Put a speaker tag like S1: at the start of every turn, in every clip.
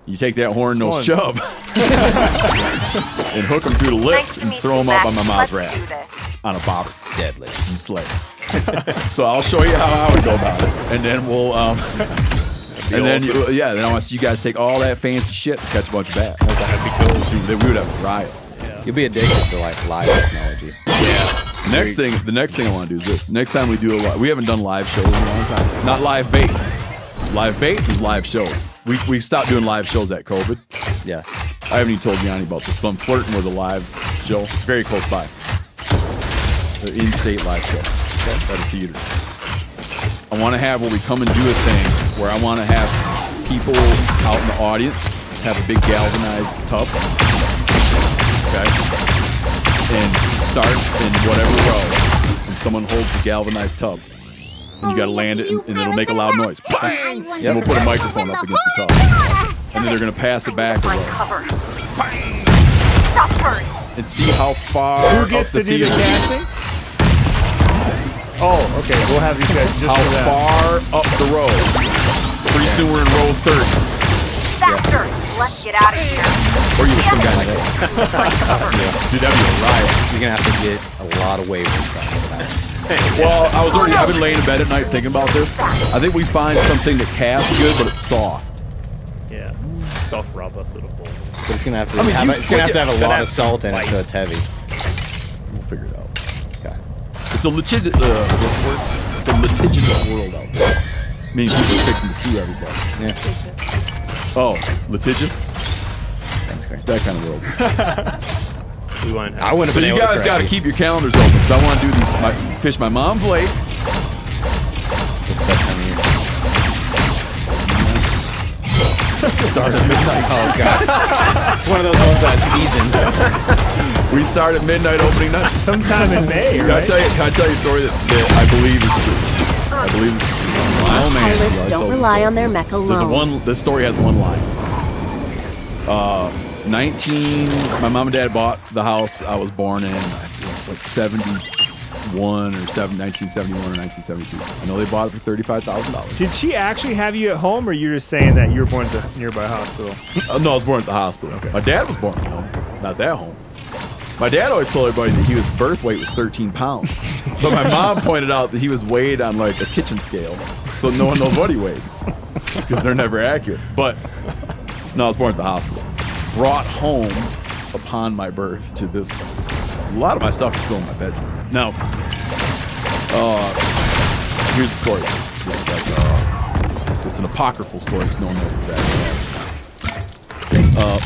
S1: You take that horn-nosed chub and hook him through the lips and throw him up on my mom's raft on a bobber.
S2: Deadly.
S1: And slay. So I'll show you how I would go about it, and then we'll then I want to see you guys take all that fancy shit and catch a bunch of bass.
S3: That'd be cool.
S1: Dude, we would have a riot.
S2: Yeah. You'll be addicted to like live technology.
S1: Yeah. The next thing I want to do is this. Next time we do we haven't done live shows in a long time. Not live bait. Live bait is live shows. We stopped doing live shows at COVID.
S2: Yeah.
S1: I haven't even told Yanni about this, but I'm flirting with a live show very close by. The in-state live show at a theater. I want to have where we come and do a thing where I want to have people out in the audience have a big galvanized tub, okay, and start in whatever row, and someone holds the galvanized tub, and you got to land it, and it'll make a loud noise. Bang! And we'll put a microphone up against the tub, and then they're gonna pass it back a row. Bang! And see how far
S3: Who gets to do the casting? Oh, okay. We'll have these guys just
S1: how far up the road. Pretty soon we're in row 30.
S4: Faster! Let's get out of here.
S1: Or you get some guy like that. Dude, that'd be a riot.
S2: You're gonna have to get a lot of waves and stuff like that.
S1: Well, I've been laying in bed at night thinking about this. I think we find something that casts good, but it's soft.
S3: Yeah. Soft rubber sort of ball.
S2: But it's gonna have to have a lot of salt in it, so it's heavy.
S1: We'll figure it out. Okay. It's a litigious world out there. Meaning people are fixing to see everybody.
S2: Yeah.
S1: Oh, litigious?
S2: Thanks, Chris.
S1: It's that kind of world.
S3: We won't have.
S2: I wouldn't have
S1: So
S2: been
S1: you
S2: able to
S1: guys got to
S2: correct
S1: keep your calendars open because I want to do these. Fish my mom's lake.
S2: It's that time of year.
S1: Start at midnight.
S2: Oh god. It's one of those ones that season.
S1: We start at midnight opening night.
S3: Sometime in May,
S1: Can
S3: right?
S1: I tell you a story that I believe is true? I believe it's true. My old man.
S5: Pilots don't rely on their Mecha alone.
S1: This story has one line. My mom and dad bought the house I was born in, like 1971 or 1972. I know they bought it for $35,000.
S3: Did she actually have you at home, or you're just saying that you were born at a nearby hospital?
S1: No, I was born at the hospital. Okay. My dad was born at home, not that home. My dad always told everybody that his birth weight was 13 pounds. But my mom pointed out that he was weighed on like a kitchen scale, so no one knows what he weighed because they're never accurate. But no, I was born at the hospital. Brought home upon my birth to this. A lot of my stuff is still in my bedroom. Now, here's the story. It's an apocryphal story because no one knows that.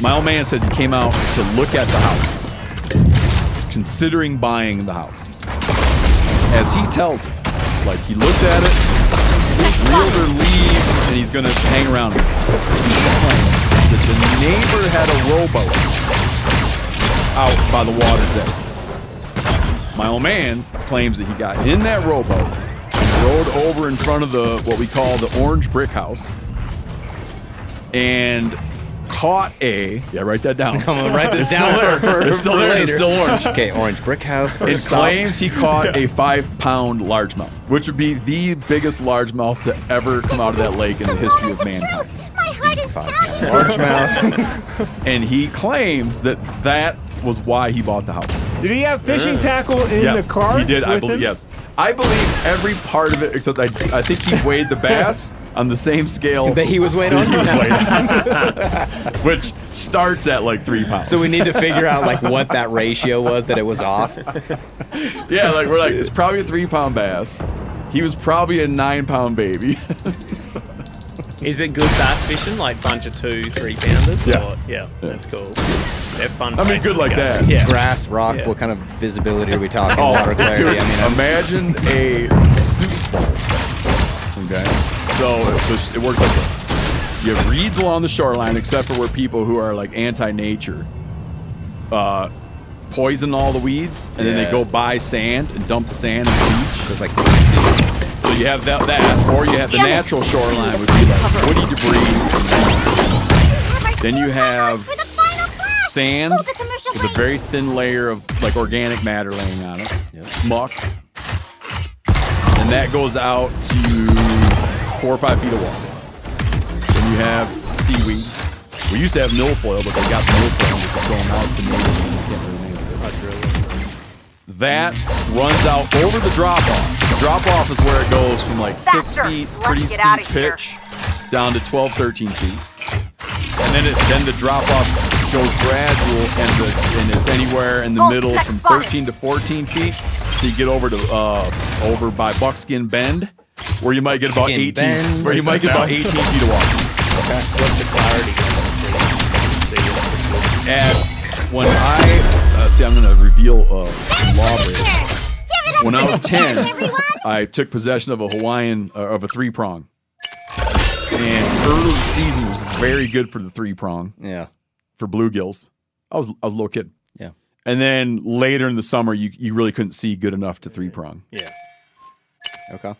S1: My old man says he came out to look at the house, considering buying the house. As he tells it, like he looked at it, his realtor leaves, and he's gonna hang around it. He's claiming that the neighbor had a rowboat out by the water's edge. My old man claims that he got in that rowboat and rowed over in front of what we call the orange brick house and caught write that down.
S2: I'm gonna write this down for
S1: it's still there. It's still orange.
S2: Okay, orange brick house.
S1: It claims he caught a 5-pound largemouth, which would be the biggest largemouth to ever come out of that lake in the history of mankind.
S4: My heart is pounding.
S2: Largemouth.
S1: And he claims that was why he bought the house.
S3: Did he have fishing tackle in
S1: Yes,
S3: the car?
S1: he did. I
S3: with
S1: believe.
S3: him?
S1: Yes, I believe every part of it except I think he weighed the bass on the same scale
S2: That he was weighed on?
S1: He was weighed on. Which starts at like 3 pounds.
S2: So we need to figure out like what that ratio was that it was off.
S1: Yeah, like we're like it's probably a 3-pound bass. He was probably a 9-pound baby.
S6: Is it good bass fishing, like bunch of 2-3 pounders?
S1: Yeah.
S6: Or, yeah, that's cool. They're fun.
S1: I mean, good
S6: places
S1: like
S6: to go.
S1: that.
S6: Yeah.
S2: Grass, rock,
S6: Yeah.
S2: what kind of visibility are we talking? Water clarity.
S1: Dude,
S2: I mean,
S1: imagine a soup bowl. Okay, so it works like this. You have reeds along the shoreline, except for where people who are like anti-nature poison all the weeds, and then they go buy sand and dump the sand in the beach.
S2: it's like
S1: So you have that, or you have the natural shoreline, would be like woody debris. Then you have sand with a very thin layer of like organic matter laying on it, muck, and that goes out to 4 or 5 feet of water. Then you have seaweed, We used to have milfoil, but they got the milfoil and just going out to me. Can't really name it. That runs out over the drop-off. The drop-off is where it goes from like 6 feet, pretty steep pitch, down to 12, 13 feet. And then the drop-off goes gradual, and it's anywhere in the middle from 13 to 14 feet. So you get over to over by Buckskin Bend, where you might get about 18. Bend, where you might get about 18 feet of water.
S6: Okay. What's the clarity?
S1: And when I see, I'm going to reveal law break. When I was 10, I took possession of a Hawaiian of a 3-prong, and early season was very good for the 3-prong.
S2: Yeah,
S1: for bluegills. I was a little kid.
S2: Yeah,
S1: and then later in the summer, you really couldn't see good enough to 3-prong.
S6: Yeah.
S2: Okay.